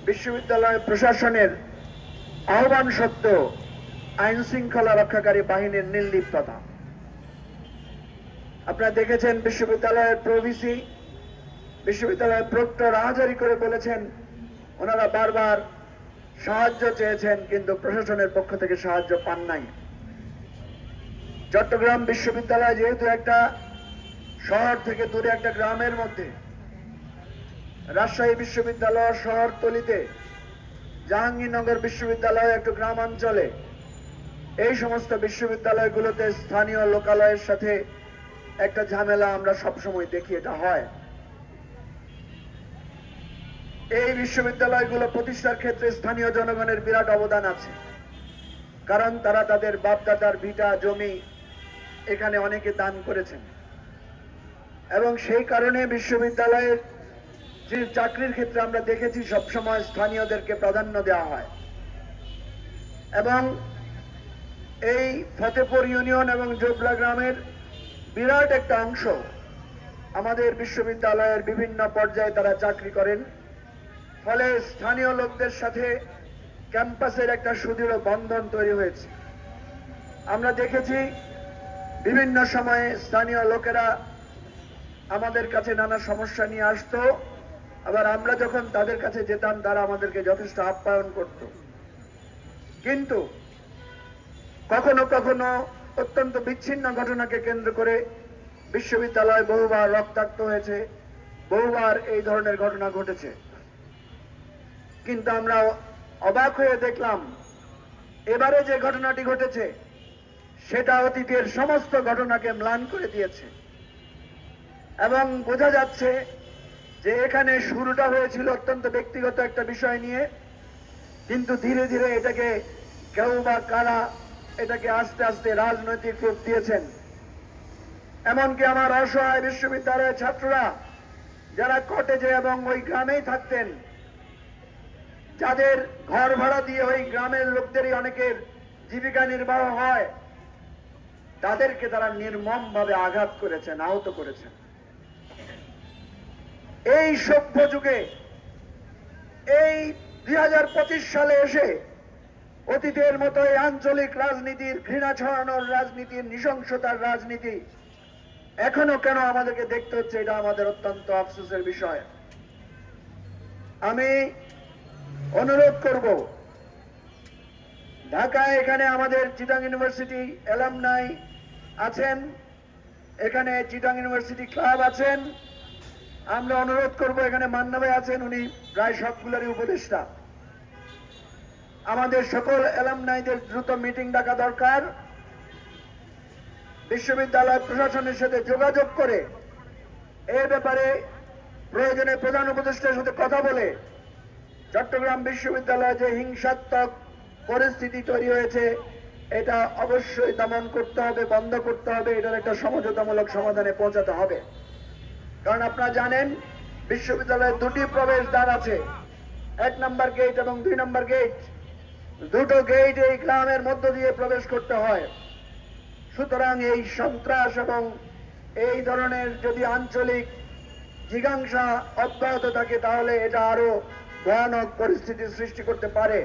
বিশ্ববিদ্যালয় প্রশাসনের আহ্বান সত্ত্বেও আইন শৃঙ্খলা রক্ষাকারী বাহিনীর নির্লিপ্ততা। আপনারা দেখেছেন বিশ্ববিদ্যালয়ের প্রভিসি, বিশ্ববিদ্যালয়ের প্রক্টর আহাজারি করে বলেছেন ওনারা বারবার সাহায্য চেয়েছেন, কিন্তু প্রশাসনের পক্ষ থেকে সাহায্য পান নাই। চট্টগ্রাম বিশ্ববিদ্যালয় যেহেতু একটা শহর থেকে দূরে একটা গ্রামের মধ্যে, রাজশাহী বিশ্ববিদ্যালয় শহরতলিতে, জাহাঙ্গীরনগর বিশ্ববিদ্যালয় একটু গ্রামাঞ্চলে, এই সমস্ত বিশ্ববিদ্যালয়গুলোতে স্থানীয় লোকালয়ের সাথে একটা ঝামেলা আমরা সবসময় দেখি, এটা হয়। এই বিশ্ববিদ্যালয়গুলো প্রতিষ্ঠার ক্ষেত্রে স্থানীয় জনগণের বিরাট অবদান আছে, কারণ তারা তাদের বাপদাদার ভিটা জমি এখানে অনেকে দান করেছেন, এবং সেই কারণে বিশ্ববিদ্যালয়ের যে চাকরির ক্ষেত্রে আমরা দেখেছি সবসময় স্থানীয়দেরকে প্রাধান্য দেওয়া হয়। এবং এই ফতেপুর ইউনিয়ন এবং জোবরা গ্রামের বিরাট একটা অংশ আমাদের বিশ্ববিদ্যালয়ের বিভিন্ন পর্যায়ে তারা চাকরি করেন, ফলে স্থানীয় লোকদের সাথে ক্যাম্পাসের একটা সুদৃঢ় বন্ধন তৈরি হয়েছে। আমরা দেখেছি বিভিন্ন সময়ে স্থানীয় লোকেরা আমাদের কাছে নানা সমস্যা নিয়ে আসতো, আবার আমরা যখন তাদের কাছে যেতাম তারা আমাদেরকে যথেষ্ট আপ্যায়ন করত। কিন্তু কখনো কখনো অত্যন্ত বিচ্ছিন্ন ঘটনাকে কেন্দ্র করে বিশ্ববিদ্যালয় বহুবার রক্তাক্ত হয়েছে, বহুবার এই ধরনের ঘটনা ঘটেছে। কিন্তু আমরা অবাক হয়ে দেখলাম এবারে যে ঘটনাটি ঘটেছে সেটা অতীতের সমস্ত ঘটনাকে ম্লান করে দিয়েছে, এবং বোঝা যাচ্ছে যে এখানে শুরুটা হয়েছিল অত্যন্ত ব্যক্তিগত একটা বিষয় নিয়ে, কিন্তু ধীরে ধীরে এটাকে কেউ বা কারা এটাকে আস্তে আস্তে রাজনৈতিক রূপ দিয়েছেন। এমনকি আমার অসহায় বিশ্ববিদ্যালয়ের ছাত্ররা যারা কটেজে এবং ওই গ্রামেই থাকতেন, যাদের ঘর ভাড়া দিয়ে ওই গ্রামের লোকদেরই অনেকের জীবিকা নির্বাহ হয়, তাদেরকে তারা নির্মমভাবে আঘাত করেছেন, আহত করেছেন। এই সভ্য যুগে, এই 2025 সালে এসে অতীতের মতো এই আঞ্চলিক রাজনীতির, ঘৃণা ছড়ানোর রাজনীতির, নৃশংসতার রাজনীতি এখনো কেন আমাদেরকে দেখতে হচ্ছে, এটা আমাদের অত্যন্ত আফসোসের বিষয়। আমি অনুরোধ করব, ঢাকায় এখানে আমাদের চিটাং ইউনিভার্সিটি অ্যালামনাই আছেন, এখানে চিটাং ইউনিভার্সিটি ক্লাব আছেন, আমরা অনুরোধ করব, এখানে মান্না ভাই আছেন, উনি প্রায় সবগুলোরই উপদেষ্টা। আমাদের সকল অ্যালামনাইদের দ্রুত মিটিং ডাকা দরকার, বিশ্ববিদ্যালয় প্রশাসনের সাথে যোগাযোগ করে এ ব্যাপারে প্রয়োজনে প্রধান উপদেষ্টার সাথে কথা বলে চট্টগ্রাম বিশ্ববিদ্যালয়ে যে হিংসাত্মক পরিস্থিতি তৈরি হয়েছে এটা অবশ্যই দমন করতে হবে, বন্ধ করতে হবে, এটার একটা সমঝোতামূলক সমাধানে পৌঁছাতে হবে। কারণ আপনারা জানেন বিশ্ববিদ্যালয়ের দুটি প্রবেশদ্বার আছে, 1 নম্বর গেট এবং 2 নম্বর গেট। দুটো গেট এই গ্রামের মধ্য দিয়ে প্রবেশ করতে হয়। সুতরাং এই সন্ত্রাস এবং এই ধরনের যদি আঞ্চলিক জিজ্ঞাসা অব্যাহত থাকে তাহলে এটা আরো ভয়ানক পরিস্থিতি সৃষ্টি করতে পারে।